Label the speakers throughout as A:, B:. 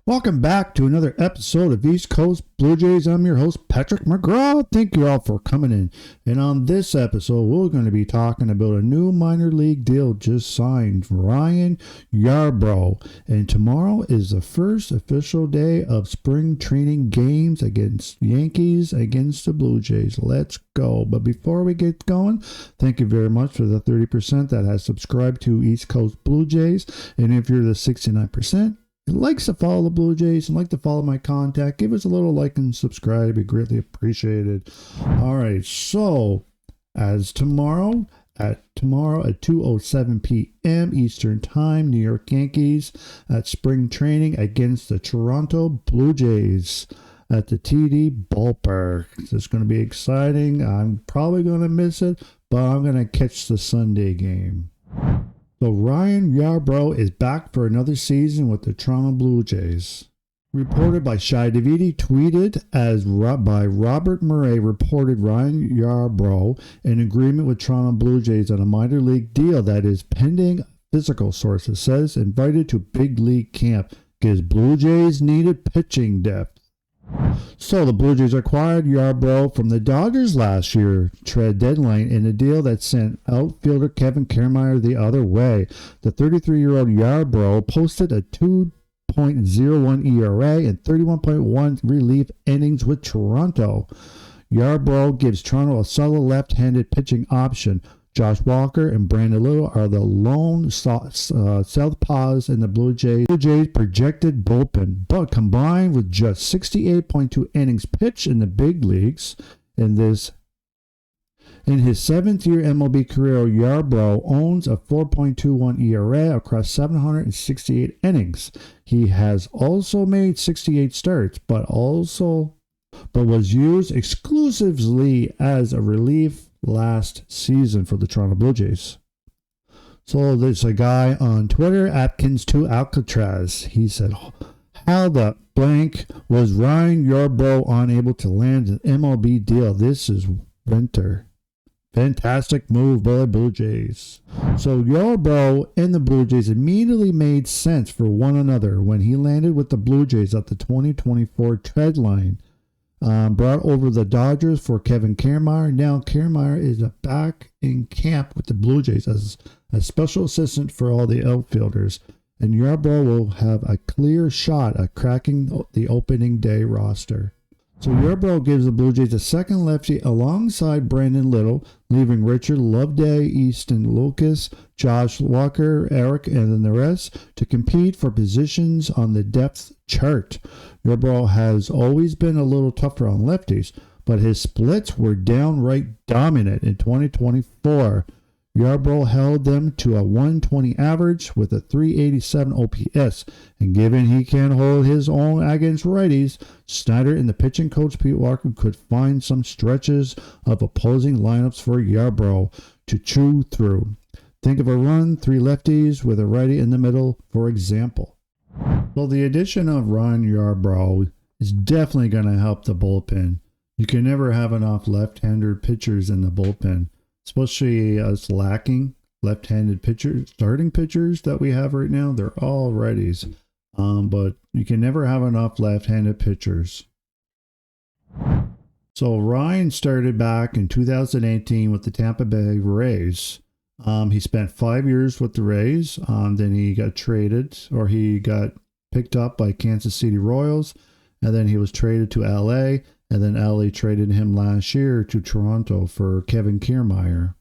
A: Welcome back to another episode of East Coast Blue Jays. I'm your host, Patrick McGraw. Thank you all for coming in. And on this episode, we're going to be talking about a new minor league deal just signed, Ryan Yarbrough. And tomorrow is the first official day of spring training games against Yankees, against the Blue Jays. Let's go. But before we get going, thank you very much for the 30% that has subscribed to East Coast Blue Jays. And if you're the 69%, likes to follow the Blue Jays and like to follow my contact, give us a little like and subscribe. Be greatly appreciated. All right, so as tomorrow at 2:07 p.m. Eastern Time, New York Yankees at spring training against the Toronto Blue Jays at the TD Ballpark. It's going to be exciting. I'm probably going to miss it, but I'm going to catch the Sunday game. So Ryan Yarbrough is back for another season with the Toronto Blue Jays. Reported by Shai Davidi, tweeted as by Robert Murray, reported Ryan Yarbrough in agreement with Toronto Blue Jays on a minor league deal that is pending. Physical sources says invited to big league camp gives Blue Jays needed pitching depth. So the Blue Jays acquired Yarbrough from the Dodgers last year trade deadline in a deal that sent outfielder Kevin Kiermaier the other way. The 33-year-old Yarbrough posted a 2.01 ERA and 31.1 relief innings with Toronto. Yarbrough gives Toronto a solid left-handed pitching option. Josh Walker and Brandon Little are the lone southpaws in the Blue Jays projected bullpen, but combined with just 68.2 innings pitched in the big leagues in his 7th-year MLB career, Yarbrough owns a 4.21 ERA across 768 innings. He has also made 68 starts, but was used exclusively as a relief last season for the Toronto Blue Jays. So there's a guy on Twitter, Atkins to Alcatraz. He said, how the blank was Ryan Yarbrough unable to land an MLB deal? This is winter. Fantastic move by the Blue Jays. So Yarbrough and the Blue Jays immediately made sense for one another when he landed with the Blue Jays at the 2024 trade line. Brought over the Dodgers for Kevin Kiermaier. Now Kiermaier is back in camp with the Blue Jays as a special assistant for all the outfielders. And Yarbrough will have a clear shot at cracking the opening day roster. So Yarbrough gives the Blue Jays a second lefty alongside Brandon Little, leaving Richard Loveday, Easton Lucas, Josh Walker, Eric, and then the rest to compete for positions on the depth chart. Yarbrough has always been a little tougher on lefties, but his splits were downright dominant in 2024. Yarbrough held them to a 120 average with a 387 OPS, and given he can hold his own against righties, Snyder and the pitching coach Pete Walker could find some stretches of opposing lineups for Yarbrough to chew through. Think of a run, 3 lefties with a righty in the middle, for example. Well, the addition of Ryan Yarbrough is definitely going to help the bullpen. You can never have enough left-hander pitchers in the bullpen, especially us lacking left-handed pitchers, starting pitchers that we have right now. They're all righties, but you can never have enough left-handed pitchers. So Ryan started back in 2018 with the Tampa Bay Rays. He spent 5 years with the Rays. Then he got traded, or he got picked up by Kansas City Royals, and then he was traded to LA, and then LA traded him last year to Toronto for Kevin Kiermaier.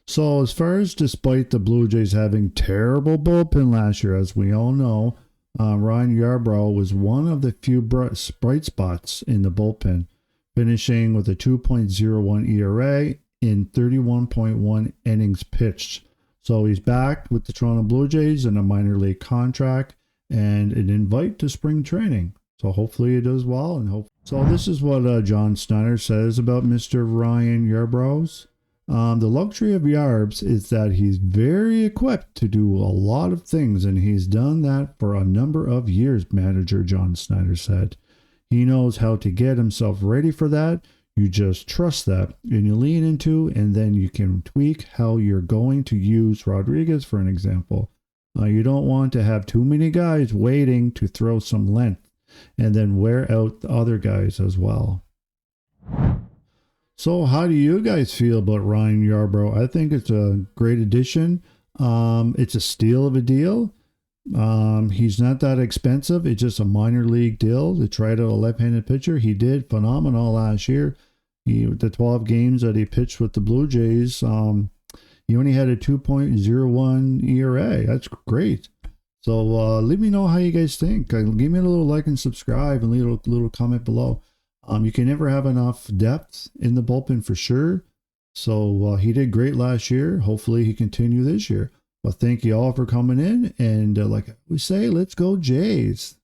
A: So as far as despite the Blue Jays having terrible bullpen last year, as we all know, Ryan Yarbrough was one of the few bright spots in the bullpen, finishing with a 2.01 ERA in 31.1 innings pitched. So he's back with the Toronto Blue Jays in a minor league contract and an invite to spring training. So hopefully he does well. So this is what John Snyder says about Mr. Ryan Yarbrough. The luxury of Yarbs is that he's very equipped to do a lot of things, and he's done that for a number of years, manager John Snyder said. He knows how to get himself ready for that. You just trust that, and you lean into, and then you can tweak how you're going to use Rodriguez, for an example. You don't want to have too many guys waiting to throw some length and then wear out the other guys as well. So how do you guys feel about Ryan Yarbrough? I think it's a great addition. It's a steal of a deal. He's not that expensive. It's just a minor league deal to try out a left-handed pitcher. He did phenomenal last year. The 12 games that he pitched with the Blue Jays, he only had a 2.01 ERA. That's great. So let me know how you guys think. Give me a little like and subscribe and leave a little comment below. You can never have enough depth in the bullpen for sure. So he did great last year. Hopefully he continue this year. Well, thank you all for coming in. And like we say, let's go Jays.